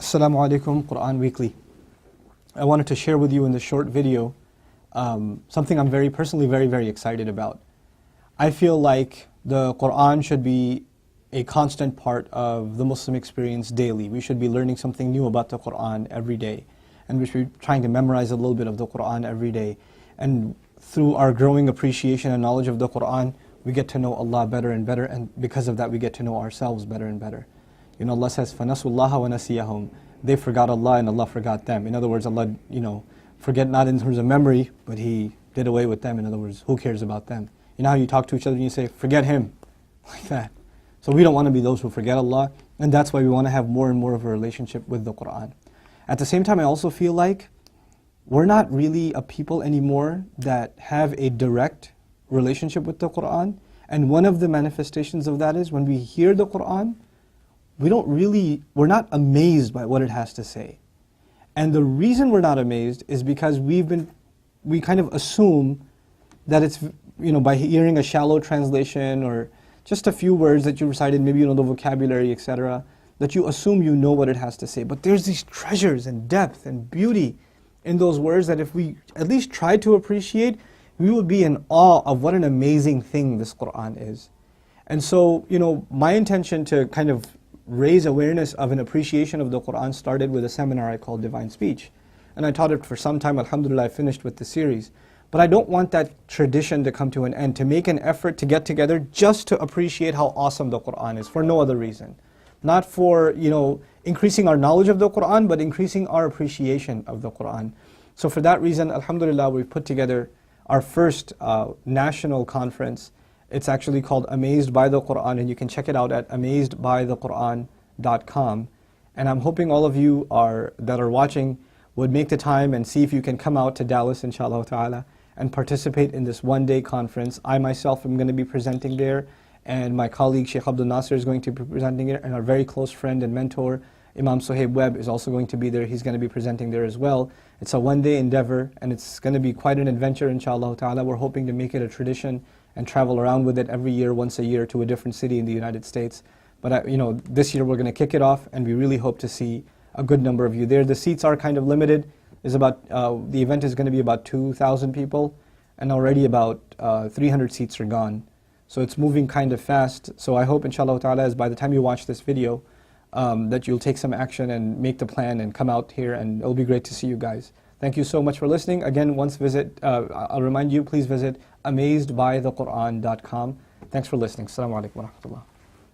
Assalamu alaikum, Quran Weekly. I wanted to share with you in this short video something I'm personally very excited about. I feel like the Quran should be a constant part of the Muslim experience daily. We should be learning something new about the Quran every day. And we should be trying to memorize a little bit of the Quran every day. And through our growing appreciation and knowledge of the Quran, we get to know Allah better and better, and because of that we get to know ourselves better and better. You know, Allah says, فَنَسُوا اللَّهَ وَنَسِيَهُمْ. They forgot Allah and Allah forgot them. In other words, Allah, forget not in terms of memory, but He did away with them. In other words, who cares about them? You know how you talk to each other and you say, forget him, like that. So we don't want to be those who forget Allah, and that's why we want to have more and more of a relationship with the Quran. At the same time, I also feel like we're not really a people anymore that have a direct relationship with the Quran. And one of the manifestations of that is when we hear the Quran, we're not amazed by what it has to say. And the reason we're not amazed is because we kind of assume that it's, by hearing a shallow translation or just a few words that you recited, maybe you know the vocabulary, etc., that you assume you know what it has to say. But there's these treasures and depth and beauty in those words that if we at least try to appreciate, we would be in awe of what an amazing thing this Quran is. And so, my intention to kind of raise awareness of an appreciation of the Quran started with a seminar I called Divine Speech. And I taught it for some time. Alhamdulillah, I finished with the series. But I don't want that tradition to come to an end, to make an effort to get together just to appreciate how awesome the Quran is, for no other reason. Not for, increasing our knowledge of the Quran, but increasing our appreciation of the Quran. So for that reason, alhamdulillah, we've put together our first national conference. It's actually called Amazed by the Quran, and you can check it out at amazedbythequran.com. And I'm hoping all of you that are watching would make the time and see if you can come out to Dallas, inshallah ta'ala, and participate in this one-day conference. I myself am going to be presenting there, and my colleague Sheikh Abdul Nasser is going to be presenting there, and our very close friend and mentor Imam Suhaib Webb is also going to be there. He's going to be presenting there as well. It's a one-day endeavor, and it's going to be quite an adventure, inshallah ta'ala. We're hoping to make it a tradition and travel around with it every year, once a year, to a different city in the United States. But this year we're going to kick it off, and we really hope to see a good number of you there. The seats are kind of limited. The event is going to be about 2,000 people, and already about 300 seats are gone. So it's moving kind of fast. So I hope, inshallah ta'ala, by the time you watch this video, that you'll take some action and make the plan and come out here, and it'll be great to see you guys. Thank you so much for listening. Again, I'll remind you, please visit amazedbythequran.com. Thanks for listening. Assalamu alaikum wa rahmatullah.